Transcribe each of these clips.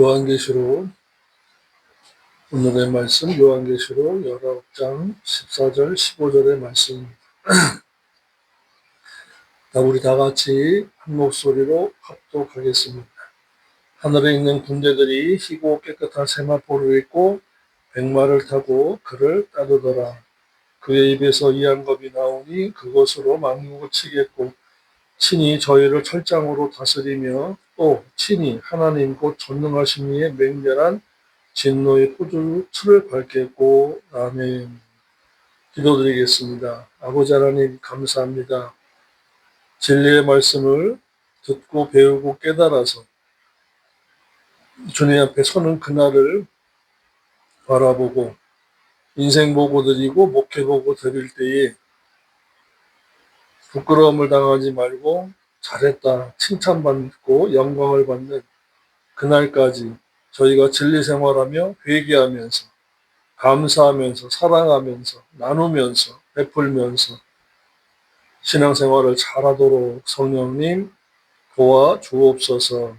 요한계시록 오늘의 말씀 요한계시록 19장 14절 15절의 말씀입니다. 우리 다 같이 한 목소리로 합독하겠습니다. 하늘에 있는 군대들이 희고 깨끗한 세마포를 입고 백마를 타고 그를 따르더라. 그의 입에서 이한겁이 나오니 그것으로 만국을 치겠고 친히 저희를 철장으로 다스리며 또 친히 하나님 곧 전능하신 이의 맹렬한 진노의 포도틀을 밟겠고. 아멘. 기도드리겠습니다. 아버지 하나님 감사합니다. 진리의 말씀을 듣고 배우고 깨달아서 주님 앞에 서는 그날을 바라보고 인생 보고 드리고 목회 보고 드릴 때에 부끄러움을 당하지 말고 잘했다 칭찬받고 영광을 받는 그날까지 저희가 진리 생활하며 회개하면서 감사하면서 사랑하면서 나누면서 베풀면서 신앙생활을 잘하도록 성령님 도와주옵소서.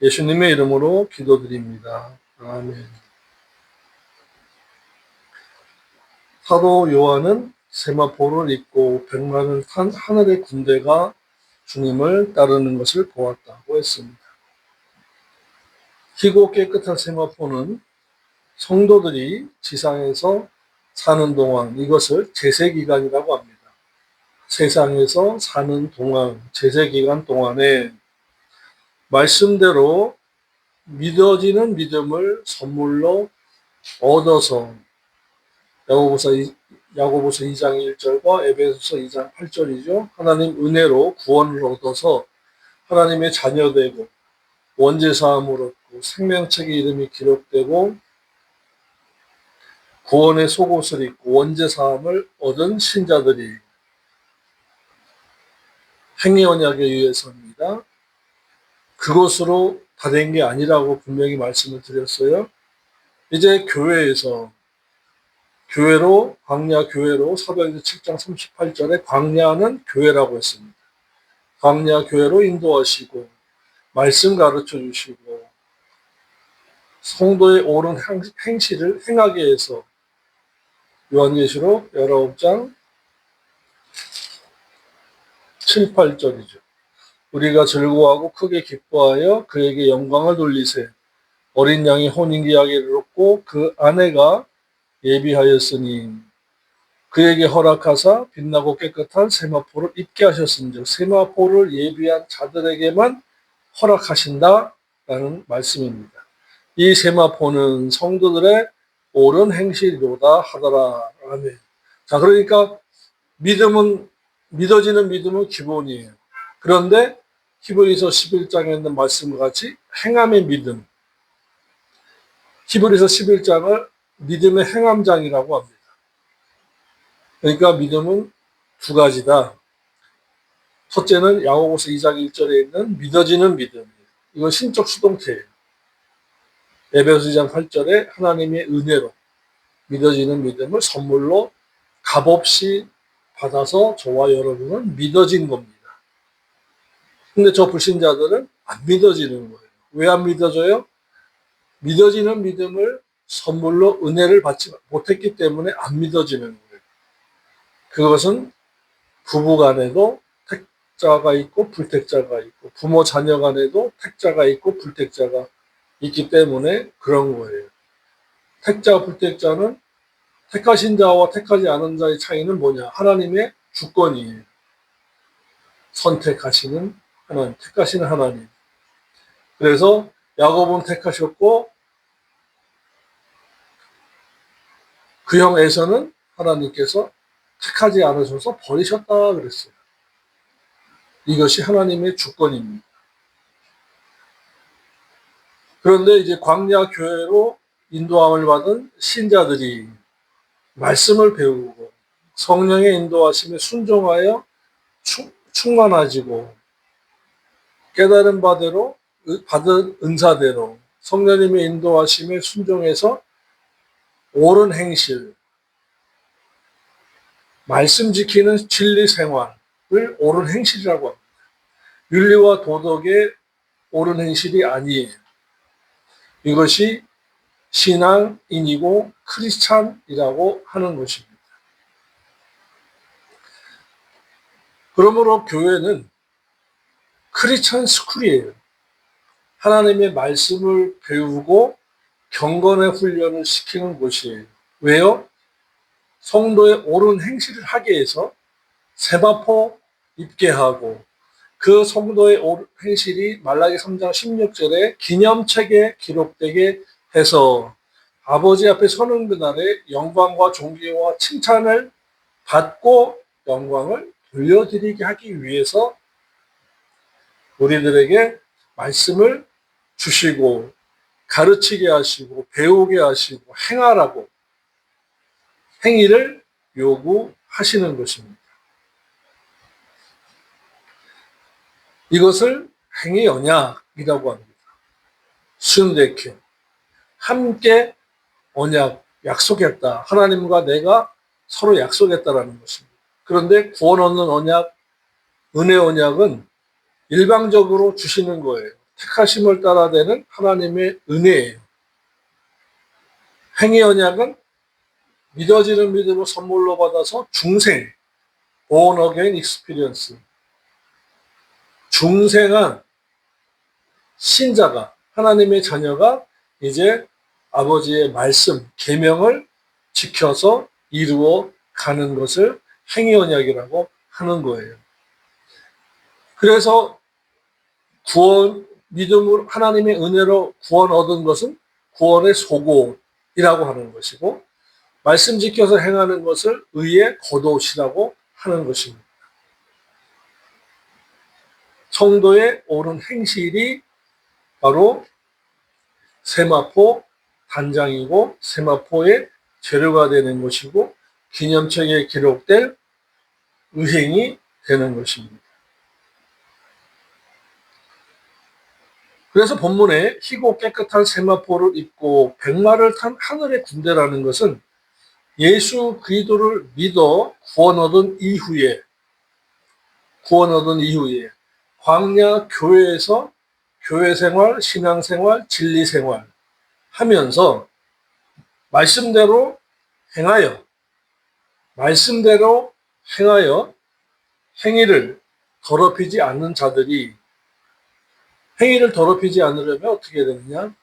예수님의 이름으로 기도드립니다. 아멘. 사도 요한은 세마포를 입고 백마를 탄 하늘의 군대가 주님을 따르는 것을 보았다고 했습니다. 희고 깨끗한 세마포는 성도들이 지상에서 사는 동안 이것을 제세기간이라고 합니다. 세상에서 사는 동안, 제세기간 동안에 말씀대로 믿어지는 믿음을 선물로 얻어서 야고보서 2장 1절과 에베소서 2장 8절이죠. 하나님 은혜로 구원을 얻어서 하나님의 자녀되고 원죄사함을 얻고 생명책의 이름이 기록되고 구원의 속옷을 입고 원죄사함을 얻은 신자들이 행위 언약에 의해서입니다. 그것으로 다 된 게 아니라고 분명히 말씀을 드렸어요. 이제 교회로 광야 교회로 사도행전 7장 38절에 광야는 교회라고 했습니다. 광야 교회로 인도하시고 말씀 가르쳐 주시고 성도의 옳은 행실을 행하게 해서 요한계시록 19장 7, 8절이죠. 우리가 즐거워하고 크게 기뻐하여 그에게 영광을 돌리세. 어린 양이 혼인기하게 이르렀고 그 아내가 예비하였으니 그에게 허락하사 빛나고 깨끗한 세마포를 입게 하셨은즉 세마포를 예비한 자들에게만 허락하신다라는 말씀입니다. 이 세마포는 성도들의 옳은 행실이로다 하더라. 아멘. 자, 그러니까 믿어지는 믿음은 기본이에요. 그런데 히브리서 11장에 있는 말씀과 같이 행함의 믿음, 히브리서 11장을 믿음의 행함장이라고 합니다. 그러니까 믿음은 두 가지다. 첫째는 야고보서 2장 1절에 있는 믿어지는 믿음. 이건 신적 수동태예요. 에베소 2장 8절에 하나님의 은혜로 믿어지는 믿음을 선물로 값없이 받아서 저와 여러분은 믿어진 겁니다. 근데 저 불신자들은 안 믿어지는 거예요. 왜 안 믿어져요? 믿어지는 믿음을 선물로 은혜를 받지 못했기 때문에 안 믿어지는 거예요. 그것은 부부 간에도 택자가 있고 불택자가 있고 부모 자녀 간에도 택자가 있고 불택자가 있기 때문에 그런 거예요. 택자 불택자는 택하신 자와 택하지 않은 자의 차이는 뭐냐? 하나님의 주권이에요. 선택하시는 하나님, 택하시는 하나님. 그래서 야곱은 택하셨고 그 형 에서는 하나님께서 택하지 않으셔서 버리셨다 그랬어요. 이것이 하나님의 주권입니다. 그런데 이제 광야 교회로 인도함을 받은 신자들이 말씀을 배우고 성령의 인도하심에 순종하여 충만해지고 깨달은 바대로 받은 은사대로 성령님의 인도하심에 순종해서 옳은 행실, 말씀 지키는 진리 생활을 옳은 행실이라고 합니다. 윤리와 도덕의 옳은 행실이 아니에요. 이것이 신앙인이고 크리스찬이라고 하는 것입니다. 그러므로 교회는 크리스찬 스쿨이에요. 하나님의 말씀을 배우고 경건의 훈련을 시키는 곳이에요. 왜요? 성도의 옳은 행실을 하게 해서 세마포 입게 하고, 그 성도의 옳은 행실이 말라기 3장 16절에 기념책에 기록되게 해서 아버지 앞에 서는 그날에 영광과 존귀와 칭찬을 받고 영광을 돌려드리게 하기 위해서 우리들에게 말씀을 주시고 가르치게 하시고 배우게 하시고 행하라고 행위를 요구하시는 것입니다. 이것을 행위 언약이라고 합니다. 순례케, 함께 언약, 약속했다. 하나님과 내가 서로 약속했다라는 것입니다. 그런데 구원 얻는 언약, 은혜 언약은 일방적으로 주시는 거예요. 택하심을 따라 되는 하나님의 은혜예요. 행위 언약은 믿어지는 믿음을 선물로 받아서 중생, born again experience, 중생한 신자가, 하나님의 자녀가 이제 아버지의 말씀, 계명을 지켜서 이루어 가는 것을 행위 언약이라고 하는 거예요. 그래서 구원, 믿음으로 하나님의 은혜로 구원 얻은 것은 구원의 소고이라고 하는 것이고, 말씀 지켜서 행하는 것을 의의 겉옷이라고 하는 것입니다. 성도의 옳은 행실이 바로 세마포 단장이고 세마포의 재료가 되는 것이고 기념책에 기록될 의행이 되는 것입니다. 그래서 본문에 희고 깨끗한 세마포를 입고 백마를 탄 하늘의 군대라는 것은 예수 그리스도를 믿어 구원 얻은 이후에 광야 교회에서 교회 생활, 신앙 생활, 진리 생활 하면서 말씀대로 행하여 행위를 더럽히지 않는 자들이, 행위를 더럽히지 않으려면 어떻게 해야 되느냐?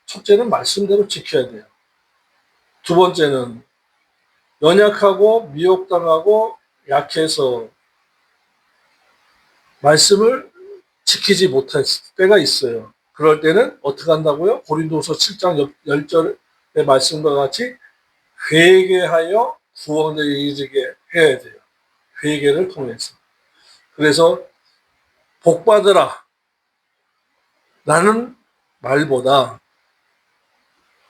첫째는 말씀대로 지켜야 돼요. 두 번째는 연약하고 미혹당하고 약해서 말씀을 지키지 못했을 때가 있어요. 그럴 때는 어떻게 한다고요? 고린도서 7장 10절의 말씀과 같이 회개하여 구원에 이르게 해야 돼요. 회개를 통해서. 그래서 복받으라 라는 말보다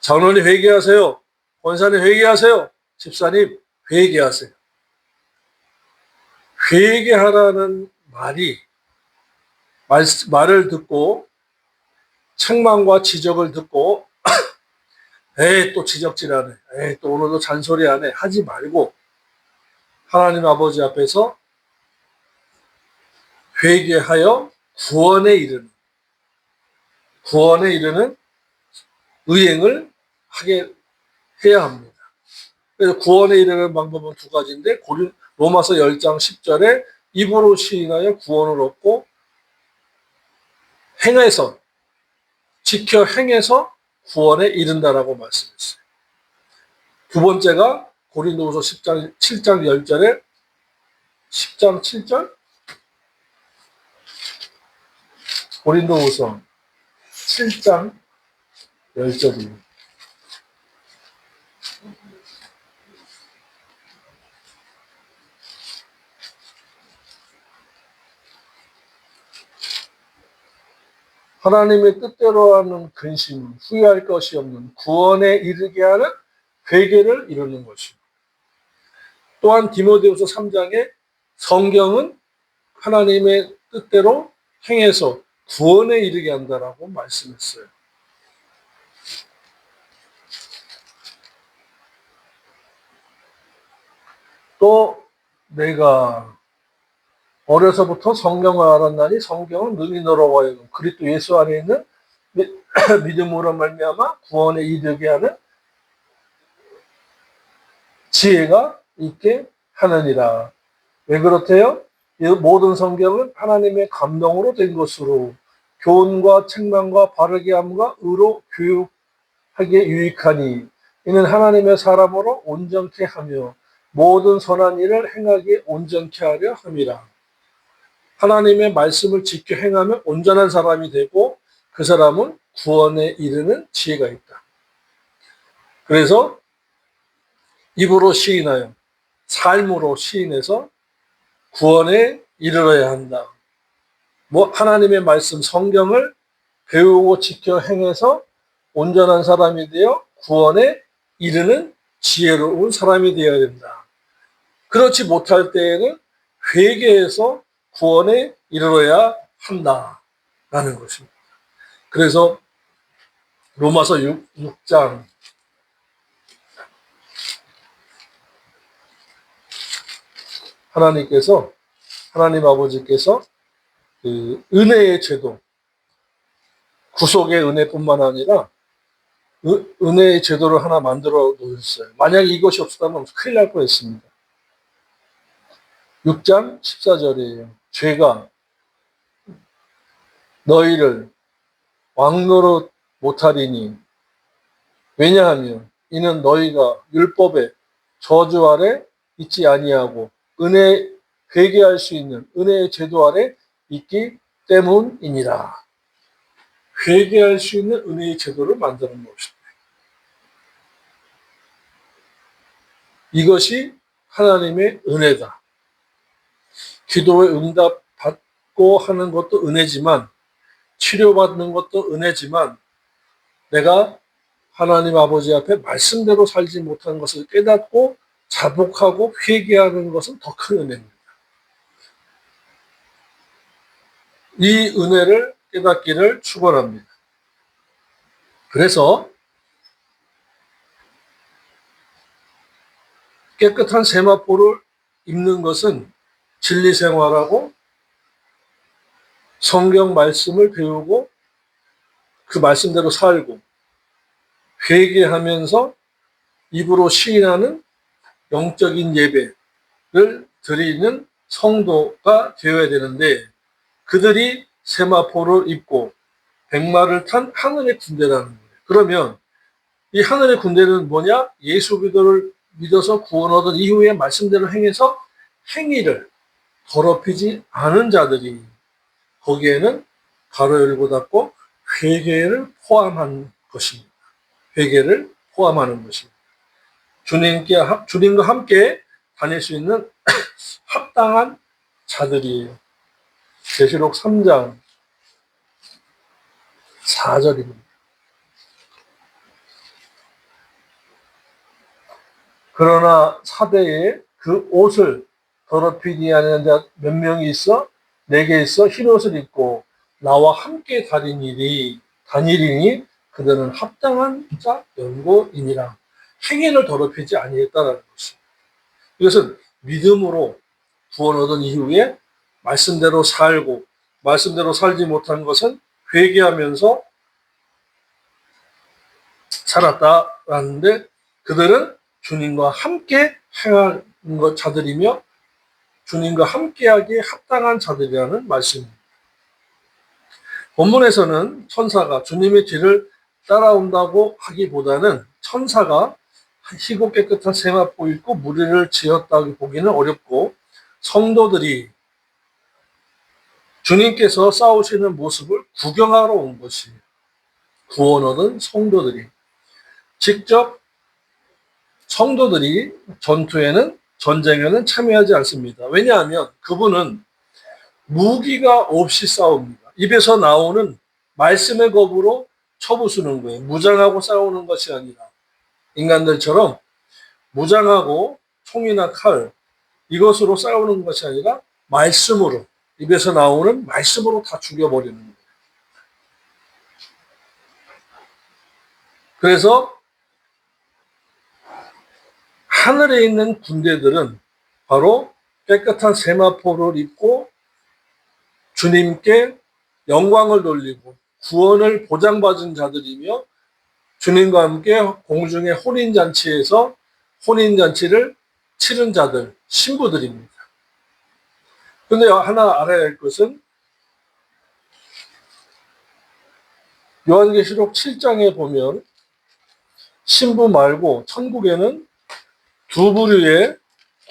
장로님 회개하세요. 권사님 회개하세요. 집사님 회개하세요. 회개하라는 말을 듣고 책망과 지적을 듣고 에이 또 지적질하네, 에이 또 오늘도 잔소리하네 하지 말고 하나님 아버지 앞에서 회개하여 구원에 이르는 의행을 하게 해야 합니다. 그래서 구원에 이르는 방법은 두 가지인데 로마서 10장 10절에 입으로 시인하여 구원을 얻고 지켜 행해서 구원에 이른다라고 말씀했어요. 두 번째가 고린도후서 7장 10절에 10장 7절? 고린도후서 7장 10절입니다. 하나님의 뜻대로 하는 근심, 후회할 것이 없는 구원에 이르게 하는 회개를 이루는 것입니다. 또한 디모데후서 3장에 성경은 하나님의 뜻대로 행해서 구원에 이르게 한다라고 말씀했어요. 또 내가 어려서부터 성경을 알았나니 성경은 능히 너로 하여금 그리스도 예수 안에 있는 믿음으로 말미암아 구원에 이르게 하는 지혜가 있게 하느니라. 왜 그렇대요? 이 모든 성경은 하나님의 감동으로 된 것으로 교훈과 책망과 바르게 함과 의로 교육하기에 유익하니 이는 하나님의 사람으로 온전케 하며 모든 선한 일을 행하기에 온전케 하려 함이라. 하나님의 말씀을 지켜 행하면 온전한 사람이 되고 그 사람은 구원에 이르는 지혜가 있다. 그래서 입으로 시인하여 삶으로 시인해서 구원에 이르러야 한다. 하나님의 말씀 성경을 배우고 지켜 행해서 온전한 사람이 되어 구원에 이르는 지혜로운 사람이 되어야 된다. 그렇지 못할 때에는 회개해서 구원에 이르러야 한다라는 것입니다. 그래서 로마서 6장 하나님 아버지께서 그 은혜의 제도, 구속의 은혜뿐만 아니라 은혜의 제도를 하나 만들어 놓으셨어요. 만약에 이것이 없었다면 큰일 날 뻔했습니다. 6장 14절이에요. 죄가 너희를 왕노릇 못하리니 왜냐하면 이는 너희가 율법의 저주 아래 있지 아니하고 회개할 수 있는 은혜의 제도 아래 있기 때문이니라. 회개할 수 있는 은혜의 제도를 만드는 것입니다. 이것이 하나님의 은혜다. 기도의 응답 받고 하는 것도 은혜지만 치료받는 것도 은혜지만 내가 하나님 아버지 앞에 말씀대로 살지 못한 것을 깨닫고 자복하고 회개하는 것은 더 큰 은혜입니다. 이 은혜를 깨닫기를 축원합니다. 그래서 깨끗한 세마포를 입는 것은 진리 생활하고 성경 말씀을 배우고 그 말씀대로 살고 회개하면서 입으로 시인하는 영적인 예배를 드리는 성도가 되어야 되는데 그들이 세마포를 입고 백마를 탄 하늘의 군대라는 거예요. 그러면 이 하늘의 군대는 뭐냐? 예수 그리스도를 믿어서 구원 얻은 이후에 말씀대로 행해서 행위를 더럽히지 않은 자들이 거기에는 가로 열고 닫고 회개를 포함한 것입니다. 회개를 포함하는 것입니다. 주님과 함께 다닐 수 있는 합당한 자들이에요. 계시록 3장 4절입니다. 그러나 사대에 그 옷을 더럽히지 않은 자 몇 명이 있어 내게 있어 흰옷을 입고 나와 함께 다니리니 그들은 합당한 자 연고이니라. 행위를 더럽히지 아니했다라는 것입니다. 이것은 믿음으로 구원 얻은 이후에 말씀대로 살고 말씀대로 살지 못한 것은 회개하면서 살았다라는데 그들은 주님과 함께 행한 자들이며 주님과 함께하기에 합당한 자들이라는 말씀입니다. 본문에서는 천사가 주님의 길을 따라온다고 하기보다는 천사가 희고 깨끗한 세마포 입고 무리를 지었다고 보기는 어렵고 성도들이 주님께서 싸우시는 모습을 구경하러 온 것이에요. 구원 얻은 성도들이 직접 성도들이 전쟁에는 참여하지 않습니다. 왜냐하면 그분은 무기가 없이 싸웁니다. 입에서 나오는 말씀의 겁으로 쳐부수는 거예요. 무장하고 싸우는 것이 아니라 인간들처럼 무장하고 총이나 칼 이것으로 싸우는 것이 아니라 말씀으로 입에서 나오는 말씀으로 다 죽여버리는 거예요. 그래서 하늘에 있는 군대들은 바로 깨끗한 세마포를 입고 주님께 영광을 돌리고 구원을 보장받은 자들이며 주님과 함께 공중의 혼인잔치에서 혼인잔치를 치른 자들, 신부들입니다. 그런데 하나 알아야 할 것은 요한계시록 7장에 보면 신부 말고 천국에는 두 부류의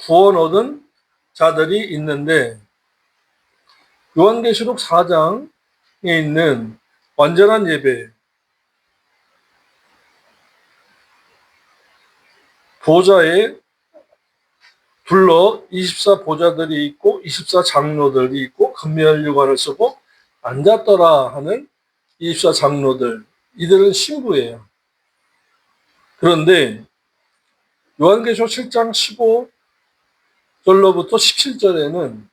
구원 얻은 자들이 있는데 요한계시록 4장에 있는 완전한 예배, 보좌에 둘러 24 보좌들이 있고 24 장로들이 있고 금면류관을 쓰고 앉았더라 하는 24 장로들, 이들은 신부예요. 그런데 요한계시록 7장 15절로부터 17절에는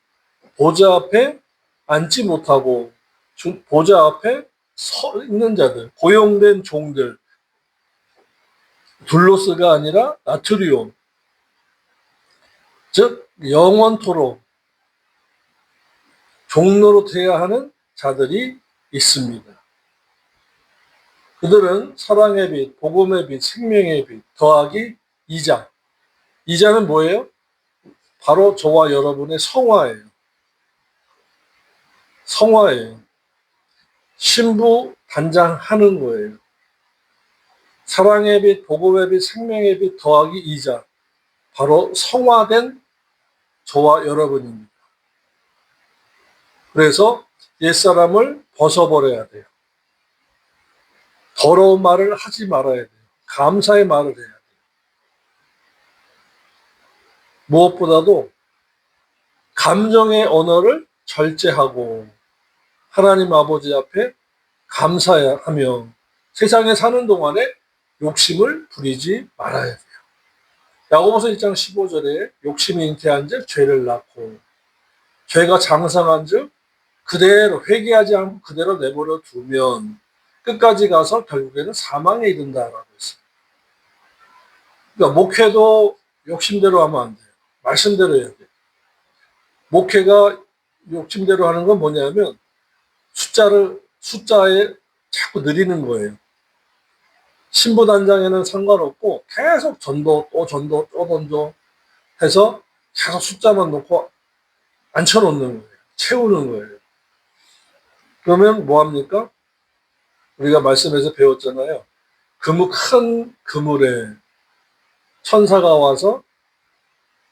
보좌 앞에 앉지 못하고 보좌 앞에 서 있는 자들, 고용된 종들, 둘로스가 아니라 나트리온, 즉 영원토록 종로로 돼야 하는 자들이 있습니다. 그들은 사랑의 빛, 복음의 빛, 생명의 빛 더하기 2자. 2자는 뭐예요? 바로 저와 여러분의 성화예요. 성화예요. 신부 단장하는 거예요. 사랑의 빛, 복음의 빛, 생명의 빛 더하기 2자. 바로 성화된 저와 여러분입니다. 그래서 옛사람을 벗어버려야 돼요. 더러운 말을 하지 말아야 돼요. 감사의 말을 해야 돼요. 무엇보다도 감정의 언어를 절제하고 하나님 아버지 앞에 감사하며 세상에 사는 동안에 욕심을 부리지 말아야 돼요. 야고보서 1장 15절에 욕심이 잉태한 즉 죄를 낳고 죄가 장성한 즉 그대로 회개하지 않고 그대로 내버려 두면 끝까지 가서 결국에는 사망에 이른다라고 했어요. 그러니까 목회도 욕심대로 하면 안 돼요. 말씀대로 해야 돼요. 목회가 욕심대로 하는 건 뭐냐면 숫자에 자꾸 늘리는 거예요. 신부 단장에는 상관없고 계속 전도 또 전도 또 던져 해서 계속 숫자만 놓고 앉혀놓는 거예요. 채우는 거예요. 그러면 뭐합니까? 우리가 말씀에서 배웠잖아요. 큰 그물에 천사가 와서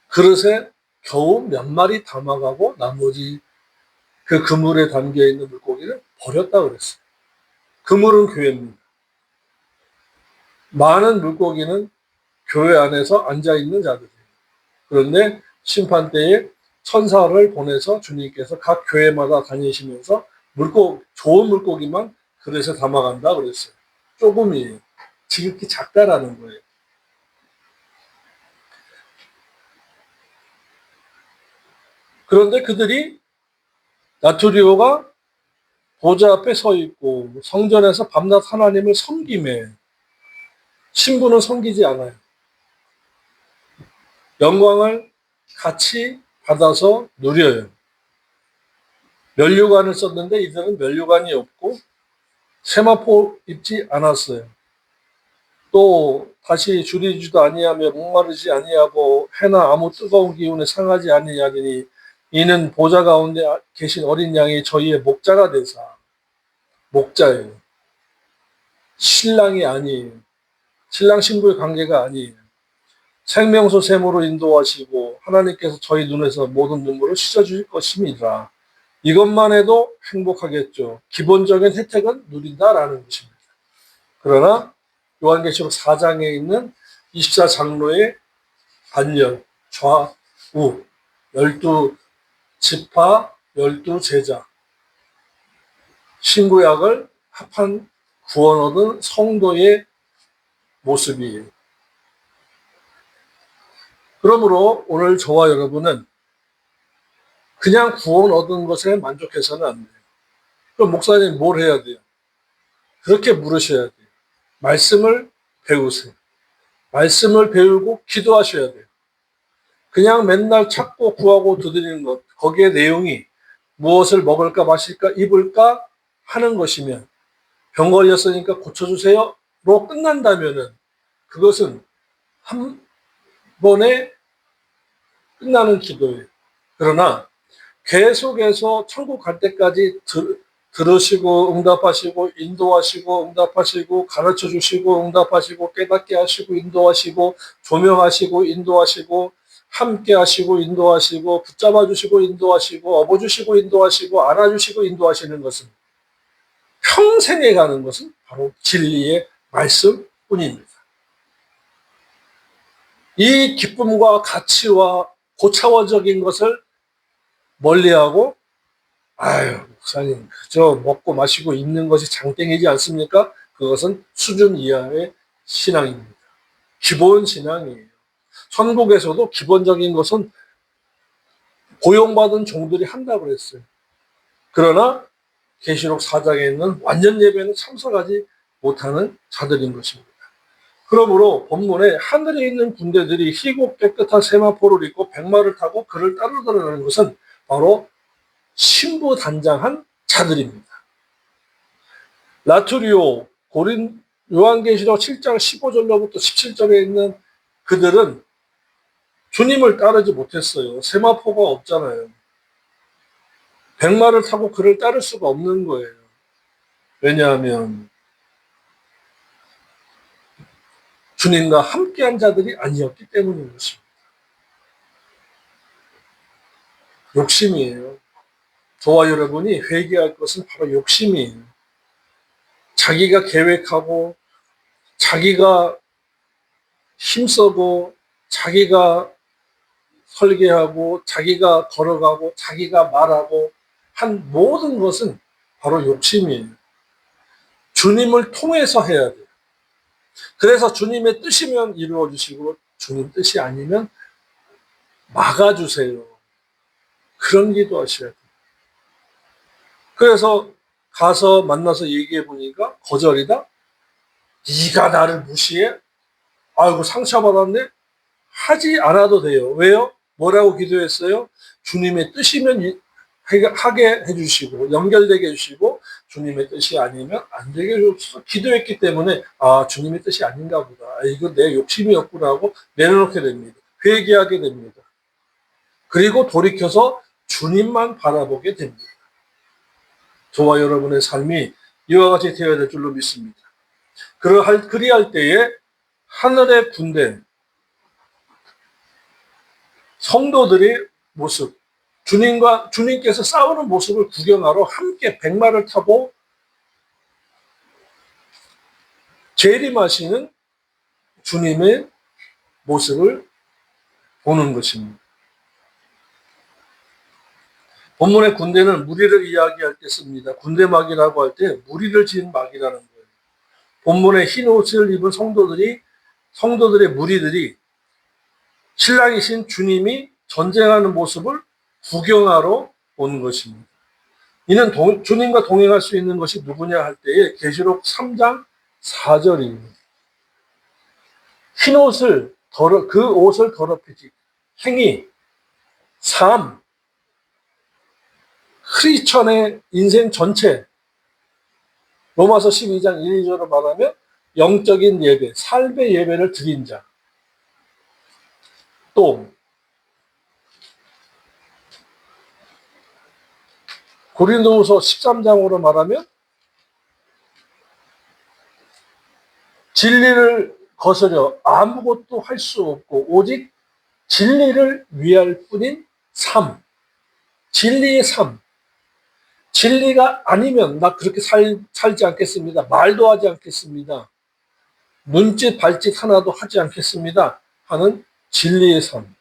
그릇에 겨우 몇 마리 담아가고 나머지 그 그물에 담겨있는 물고기를 버렸다 그랬어요. 그물은 교회입니다. 많은 물고기는 교회 안에서 앉아있는 자들이에요. 그런데 심판 때에 천사를 보내서 주님께서 각 교회마다 다니시면서 좋은 물고기만 그릇에 담아간다 그랬어요. 조금이에요. 지극히 작다라는 거예요. 그런데 그들이 나트리오가 보좌 앞에 서 있고 성전에서 밤낮 하나님을 섬김에 신부는 섬기지 않아요. 영광을 같이 받아서 누려요. 면류관을 썼는데 이들은 면류관이 없고 세마포 입지 않았어요. 또 다시 줄이지도 아니하며 목마르지 아니하고 해나 아무 뜨거운 기운에 상하지 아니하리니 이는 보좌 가운데 계신 어린 양이 저희의 목자가 되사. 목자예요. 신랑이 아니에요. 신랑 신부의 관계가 아니에요. 생명수 샘으로 인도하시고 하나님께서 저희 눈에서 모든 눈물을 씻어주실 것입니다. 이것만 해도 행복하겠죠. 기본적인 혜택은 누린다라는 것입니다. 그러나 요한계시록 4장에 있는 24 장로의 반열, 좌우, 12지파, 12제자, 신구약을 합한 구원 얻은 성도의 모습이에요. 그러므로 오늘 저와 여러분은 그냥 구원 얻은 것에 만족해서는 안 돼요. 그럼 목사님 뭘 해야 돼요? 그렇게 물으셔야 돼요. 말씀을 배우세요. 말씀을 배우고 기도하셔야 돼요. 그냥 맨날 찾고 구하고 두드리는 것, 거기에 내용이 무엇을 먹을까 마실까 입을까 하는 것이면 병 걸렸으니까 고쳐주세요로 끝난다면은 그것은 한 번에 끝나는 기도예요. 그러나 계속해서 천국 갈 때까지 들으시고 응답하시고 인도하시고 응답하시고 가르쳐 주시고 응답하시고 깨닫게 하시고 인도하시고 조명하시고 인도하시고 함께 하시고 인도하시고 붙잡아 주시고 인도하시고 업어 주시고 인도하시고 안아 주시고 인도하시는 것은 평생에 가는 것은 바로 진리의 말씀뿐입니다. 이 기쁨과 가치와 고차원적인 것을 멀리하고 아유 목사님 그저 먹고 마시고 입는 것이 장땡이지 않습니까? 그것은 수준 이하의 신앙입니다. 기본 신앙이에요. 천국에서도 기본적인 것은 고용받은 종들이 한다고 그랬어요. 그러나 계시록 4장에 있는 완전 예배는 참석하지 못하는 자들인 것입니다. 그러므로 본문에 하늘에 있는 군대들이 희고 깨끗한 세마포를 입고 백마를 타고 그를 따르더라는 것은 바로 신부단장한 자들입니다. 라투리오, 요한계시록 7장 15절로부터 17절에 있는 그들은 주님을 따르지 못했어요. 세마포가 없잖아요. 백마를 타고 그를 따를 수가 없는 거예요. 왜냐하면 주님과 함께한 자들이 아니었기 때문인 것입니다. 욕심이에요. 저와 여러분이 회개할 것은 바로 욕심이에요. 자기가 계획하고 자기가 힘쓰고 자기가 설계하고 자기가 걸어가고 자기가 말하고 한 모든 것은 바로 욕심이에요. 주님을 통해서 해야 돼요. 그래서 주님의 뜻이면 이루어 주시고 주님 뜻이 아니면 막아주세요. 그런 기도하셔야 돼요. 그래서 가서 만나서 얘기해 보니까 거절이다? 네가 나를 무시해? 아이고 상처받았네? 하지 않아도 돼요. 왜요? 뭐라고 기도했어요? 주님의 뜻이면 하게 해주시고 연결되게 해주시고 주님의 뜻이 아니면 안 되게 해주셔서 기도했기 때문에 아 주님의 뜻이 아닌가 보다. 아, 이거 내 욕심이었구나 하고 내려놓게 됩니다. 회개하게 됩니다. 그리고 돌이켜서 주님만 바라보게 됩니다. 저와 여러분의 삶이 이와 같이 되어야 될 줄로 믿습니다. 그리할 때에 하늘의 군대, 성도들의 모습, 주님께서 싸우는 모습을 구경하러 함께 백마를 타고 재림하시는 주님의 모습을 보는 것입니다. 본문의 군대는 무리를 이야기할 때 씁니다. 군대막이라고 할 때 무리를 지은 막이라는 거예요. 본문의 흰 옷을 입은 성도들의 무리들이 신랑이신 주님이 전쟁하는 모습을 구경하러 온 것입니다. 이는 주님과 동행할 수 있는 것이 누구냐 할 때에 계시록 3장 4절입니다. 흰 옷을 그 옷을 더럽히지 행위, 삶, 크리스천의 인생 전체, 로마서 12장 1, 2절로 말하면 영적인 예배, 삶의 예배를 드린 자. 또 고린도후서 13장으로 말하면 진리를 거스려 아무것도 할 수 없고 오직 진리를 위할 뿐인 삶. 진리의 삶. 진리가 아니면 나 그렇게 살지 않겠습니다. 말도 하지 않겠습니다. 눈짓 발짓 하나도 하지 않겠습니다. 하는 진리의 삶.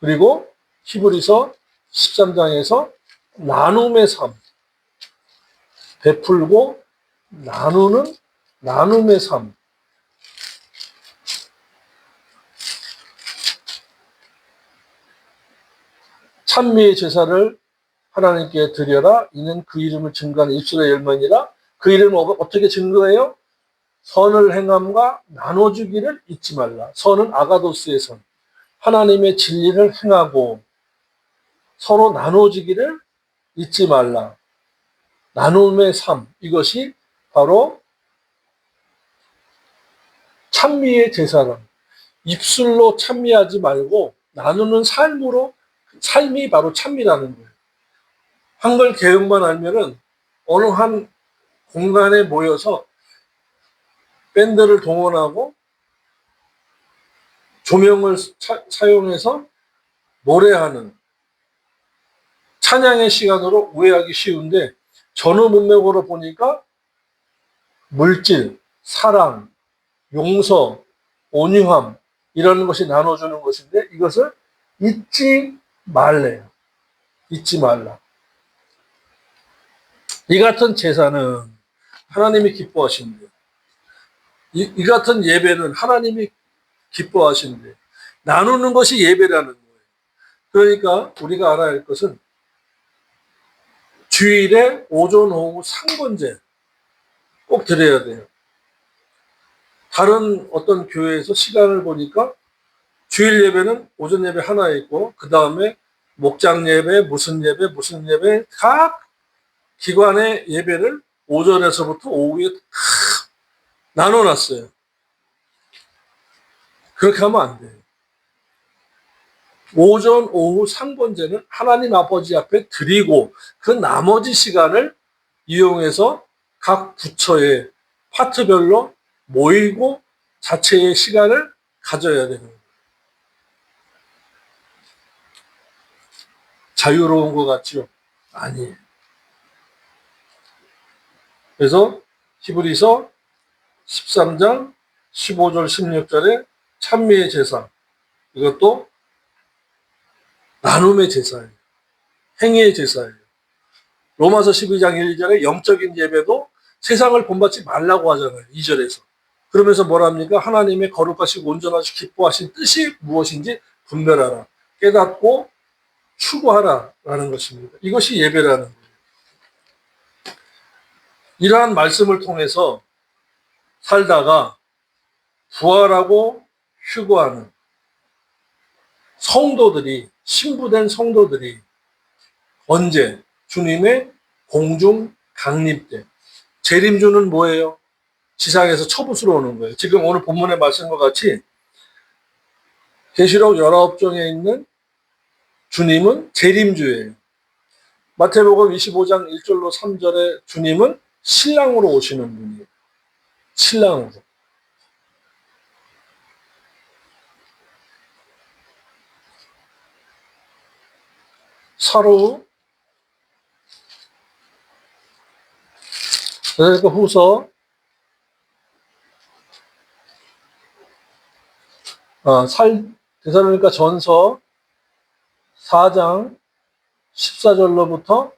그리고 히브리서 13장에서 나눔의 삶. 베풀고 나누는 나눔의 삶. 찬미의 제사를 하나님께 드려라. 이는 그 이름을 증거하는 입술의 열매니라. 그 이름을 어떻게 증거해요? 선을 행함과 나눠주기를 잊지 말라. 선은 아가도스의 선. 하나님의 진리를 행하고 서로 나눠주기를 잊지 말라. 나눔의 삶. 이것이 바로 찬미의 제사란 입술로 찬미하지 말고 나누는 삶으로, 삶이 바로 찬미라는 거예요. 한글 개혁만 알면은 어느 한 공간에 모여서 밴드를 동원하고 조명을 사용해서 노래하는 찬양의 시간으로 오해하기 쉬운데, 전후 문맥으로 보니까 물질, 사랑, 용서, 온유함 이런 것이 나눠주는 것인데, 이것을 잊지 말래요. 잊지 말라. 이 같은 제사는 하나님이 기뻐하신대. 이 같은 예배는 하나님이 기뻐하신대. 나누는 것이 예배라는 거예요. 그러니까 우리가 알아야 할 것은 주일에 오전 오후 상번제 꼭 드려야 돼요. 다른 어떤 교회에서 시간을 보니까 주일 예배는 오전 예배 하나 있고, 그 다음에 목장 예배, 무슨 예배, 각 기관의 예배를 오전에서부터 오후에 다 나눠놨어요. 그렇게 하면 안 돼요. 오전, 오후 상번제는 하나님 아버지 앞에 드리고, 그 나머지 시간을 이용해서 각 부처의 파트별로 모이고 자체의 시간을 가져야 되는 거예요. 자유로운 것 같죠? 아니에요. 그래서 히브리서 13장 15절 16절에 찬미의 제사, 이것도 나눔의 제사예요. 행위의 제사예요. 로마서 12장 1절에 영적인 예배도 세상을 본받지 말라고 하잖아요. 2절에서. 그러면서 뭐랍니까? 하나님의 거룩하시고 온전하시고 기뻐하신 뜻이 무엇인지 분별하라. 깨닫고 추구하라. 라는 것입니다. 이것이 예배라는 거예요. 이러한 말씀을 통해서 살다가 부활하고 휴거하는 성도들이, 신부된 성도들이 언제? 주님의 공중 강림 때. 재림주는 뭐예요? 지상에서 처부수러 오는 거예요. 지금 오늘 본문의 말씀과 같이 계시록 19장에 있는 주님은 재림주예요. 마태복음 25장 1절로 3절에 주님은 신랑으로 오시는 분이에요. 신랑으로. 사로 데살로니가 후서 데살로니가 전서 4장 14절로부터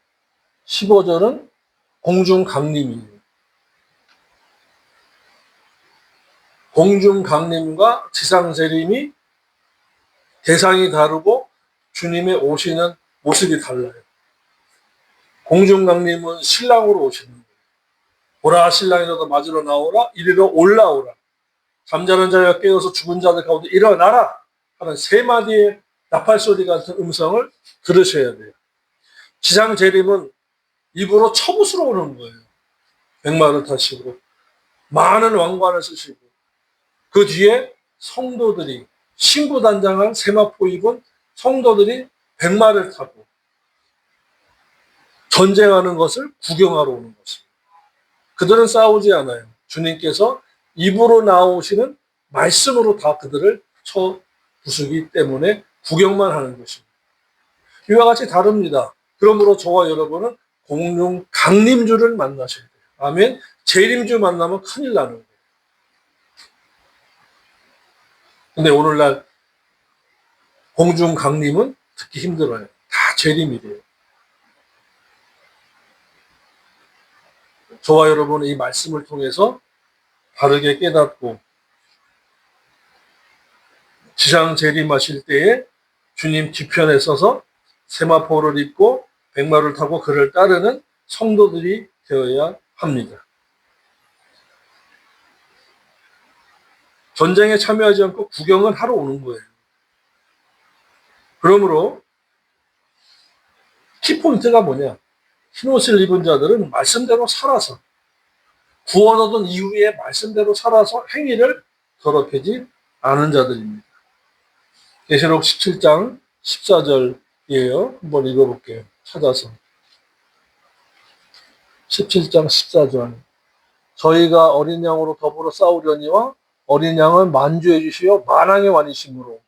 15절은 공중 강림이에요. 공중 강림과 지상 재림이 대상이 다르고 주님의 오시는 모습이 달라요. 공중 강림은 신랑으로 오시는 거예요. 보라, 신랑이 너도 맞으러 나오라, 이리로 올라오라. 잠자는 자가 깨어서 죽은 자들 가운데 일어나라 하는 세 마디의 나팔소리 같은 음성을 들으셔야 돼요. 지상 재림은 입으로 처부수러 오는 거예요. 백마를 타시고 많은 왕관을 쓰시고, 그 뒤에 성도들이, 신부단장한 세마포 입은 성도들이 백마를 타고 전쟁하는 것을 구경하러 오는 것입니다. 그들은 싸우지 않아요. 주님께서 입으로 나오시는 말씀으로 다 그들을 쳐 부수기 때문에 구경만 하는 것입니다. 이와 같이 다릅니다. 그러므로 저와 여러분은 공중 강림주를 만나셔야 돼요. 아멘. 재림주 만나면 큰일 나는 거예요. 근데 오늘날 공중 강림은 듣기 힘들어요. 다 재림이래요. 저와 여러분은 이 말씀을 통해서 바르게 깨닫고 지상 재림하실 때에 주님 뒤편에 서서 세마포를 입고 백마를 타고 그를 따르는 성도들이 되어야 합니다. 전쟁에 참여하지 않고 구경을 하러 오는 거예요. 그러므로 키포인트가 뭐냐? 흰옷을 입은 자들은 말씀대로 살아서, 구원 얻은 이후에 말씀대로 살아서 행위를 더럽히지 않은 자들입니다. 계시록 17장 14절이에요. 한번 읽어볼게요. 찾아서. 17장 14절. 저희가 어린 양으로 더불어 싸우려니와 어린 양은 만주해 주시어 만왕의 왕이심으로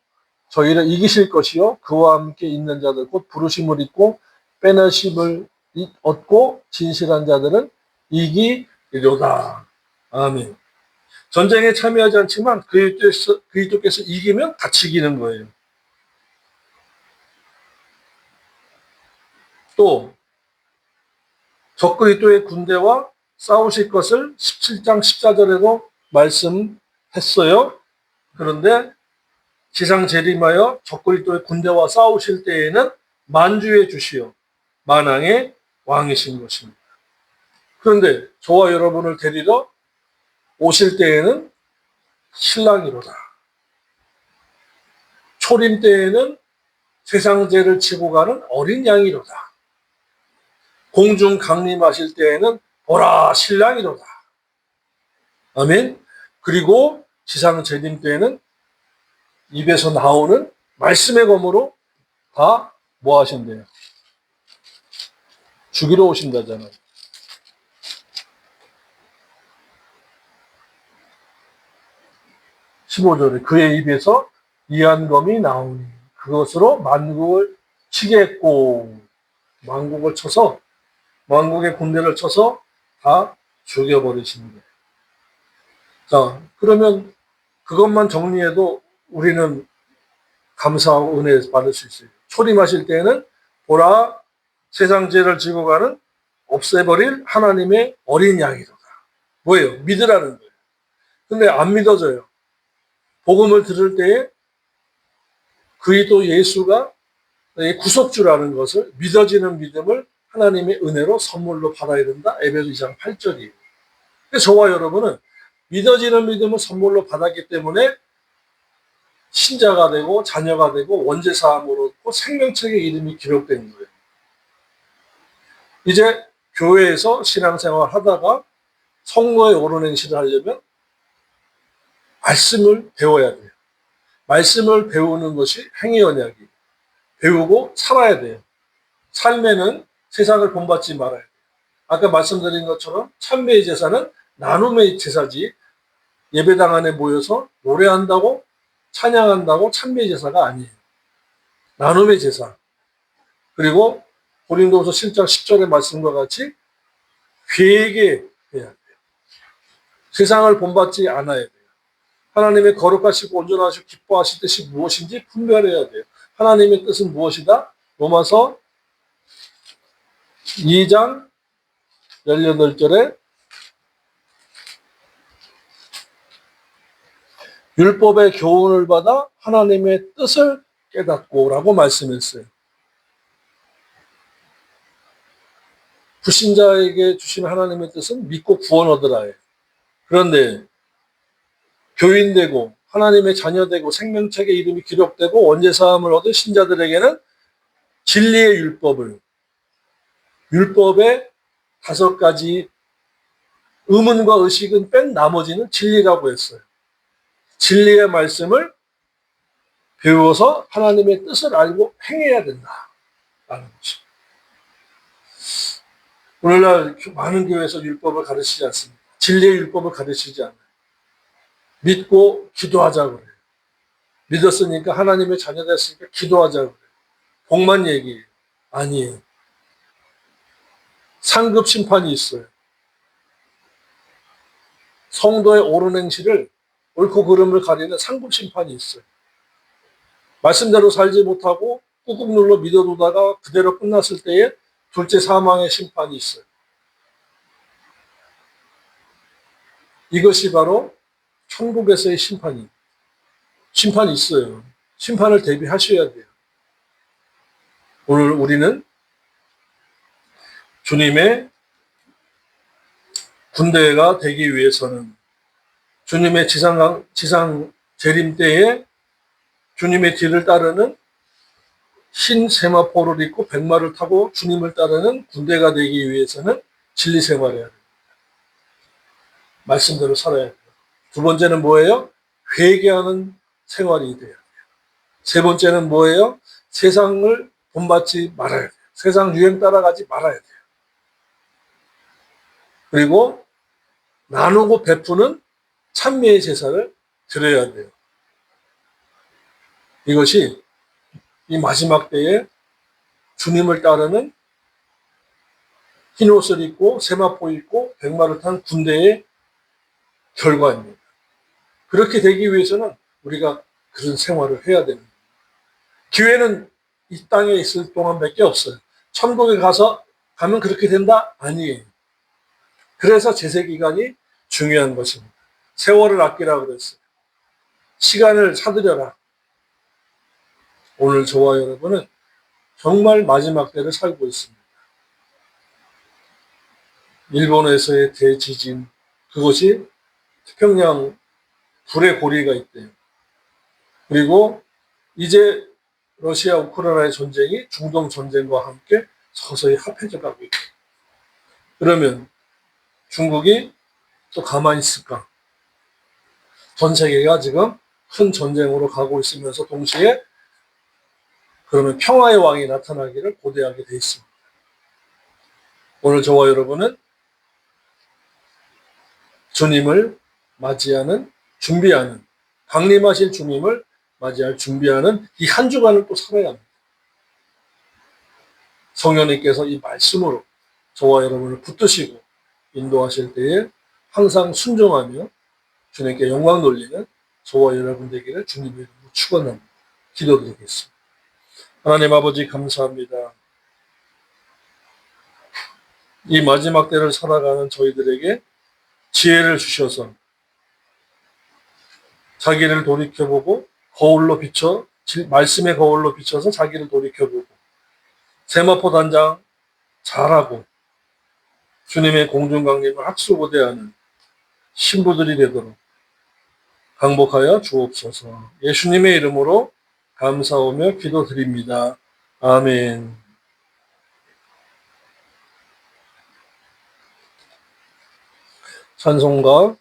저희를 이기실 것이요 그와 함께 있는 자들 곧 부르심을 입고 빼내심을 얻고 진실한 자들은 이기리로다. 아멘. 전쟁에 참여하지 않지만 그리스도께서 이기면 같이 이기는 거예요. 또 적그리스도의 군대와 싸우실 것을 17장 14절에도 말씀했어요. 그런데 지상 재림하여 적그리스도의 군대와 싸우실 때에는 만주해 주시어 만왕의 왕이신 것입니다. 그런데 저와 여러분을 데리러 오실 때에는 신랑이로다. 초림 때에는 세상 죄를 지고 가는 어린 양이로다. 공중 강림하실 때에는 보라 신랑이로다. 아멘. 그리고 지상 재림 때에는 입에서 나오는 말씀의 검으로 다 뭐 하신대요? 죽이러 오신다잖아요. 15절에 그의 입에서 이한검이 나오니 그것으로 만국을 치겠고 만국을 쳐서 만국의 군대를 쳐서 다 죽여버리십니다. 자, 그러면 그것만 정리해도 우리는 감사하고 은혜 받을 수 있어요. 초림하실 때에는 보라 세상 죄를 지고 가는 없애버릴 하나님의 어린 양이로다. 뭐예요? 믿으라는 거예요. 근데 안 믿어져요. 복음을 들을 때에 그리스도 예수가 내 구속주라는 것을 믿어지는 믿음을 하나님의 은혜로 선물로 받아야 된다. 에베소 2장 8절이에요. 저와 여러분은 믿어지는 믿음을 선물로 받았기 때문에 신자가 되고 자녀가 되고 원죄사함으로 얻고 생명책의 이름이 기록된 거예요. 이제 교회에서 신앙생활 하다가 성도의 옳은 행실을 하려면 말씀을 배워야 돼요. 말씀을 배우는 것이 행위 언약이에요. 배우고 살아야 돼요. 삶에는 세상을 본받지 말아야 돼요. 아까 말씀드린 것처럼 참배의 제사는 나눔의 제사지 예배당 안에 모여서 노래한다고 찬양한다고 참배의 제사가 아니에요. 나눔의 제사. 그리고 고린도후서 7장 10절의 말씀과 같이 회개해야 돼요. 세상을 본받지 않아야 돼요. 하나님의 거룩하시고 온전하시고 기뻐하실 뜻이 무엇인지 분별해야 돼요. 하나님의 뜻은 무엇이다? 로마서 2장 18절에 율법의 교훈을 받아 하나님의 뜻을 깨닫고 라고 말씀했어요. 불신자에게 주신 하나님의 뜻은 믿고 구원 얻으라예요. 그런데 교인되고 하나님의 자녀되고 생명책의 이름이 기록되고 원죄사함을 얻은 신자들에게는 진리의 율법의 5가지 의문과 의식은 뺀 나머지는 진리라고 했어요. 진리의 말씀을 배워서 하나님의 뜻을 알고 행해야 된다라는 것입니다. 오늘날 많은 교회에서 율법을 가르치지 않습니다. 진리의 율법을 가르치지 않아요. 믿고 기도하자고 그래요. 믿었으니까 하나님의 자녀 됐으니까 기도하자고 그래요. 복만 얘기해요. 아니에요. 상급 심판이 있어요. 성도의 옳은 행실을 옳고 그름을 가리는 상급 심판이 있어요. 말씀대로 살지 못하고 꾹꾹 눌러 믿어두다가 그대로 끝났을 때에 둘째 사망의 심판이 있어요. 이것이 바로 천국에서의 심판이 있어요. 심판을 대비하셔야 돼요. 오늘 우리는 주님의 군대가 되기 위해서는 주님의 지상 재림 때에 주님의 뒤를 따르는 흰 세마포를 입고 백마를 타고 주님을 따르는 군대가 되기 위해서는 진리 생활해야 돼요. 말씀대로 살아야 돼요. 두 번째는 뭐예요? 회개하는 생활이 돼야 돼요. 세 번째는 뭐예요? 세상을 본받지 말아야 돼요. 세상 유행 따라가지 말아야 돼요. 그리고 나누고 베푸는 찬미의 제사를 드려야 돼요. 이것이 이 마지막 때에 주님을 따르는 흰옷을 입고 세마포 입고 백마를 탄 군대의 결과입니다. 그렇게 되기 위해서는 우리가 그런 생활을 해야 됩니다. 기회는 이 땅에 있을 동안밖에 없어요. 천국에 가면 그렇게 된다? 아니에요. 그래서 제세 기간이 중요한 것입니다. 세월을 아끼라 그랬어요. 시간을 사들여라. 오늘 저와 여러분은 정말 마지막 때를 살고 있습니다. 일본에서의 대지진, 그것이 태평양 불의 고리가 있대요. 그리고 이제 러시아 우크라이나의 전쟁이 중동 전쟁과 함께 서서히 합해져 가고 있다. 그러면 중국이 또 가만히 있을까? 전 세계가 지금 큰 전쟁으로 가고 있으면서 동시에 그러면 평화의 왕이 나타나기를 고대하게 돼 있습니다. 오늘 저와 여러분은 주님을 맞이하는, 준비하는, 강림하실 주님을 맞이할 준비하는 이 한 주간을 또 살아야 합니다. 성령님께서 이 말씀으로 저와 여러분을 붙드시고 인도하실 때에 항상 순종하며 주님께 영광 돌리는 저와 여러분 되기를 주님의 이름으로 축원합니다. 기도드리겠습니다. 하나님 아버지 감사합니다. 이 마지막 때를 살아가는 저희들에게 지혜를 주셔서 자기를 돌이켜보고 말씀의 거울로 비춰서 자기를 돌이켜보고 세마포 단장 잘하고 주님의 공중강림을 학수고대하는 신부들이 되도록 강복하여 주옵소서. 예수님의 이름으로 감사하며 기도드립니다. 아멘. 찬송가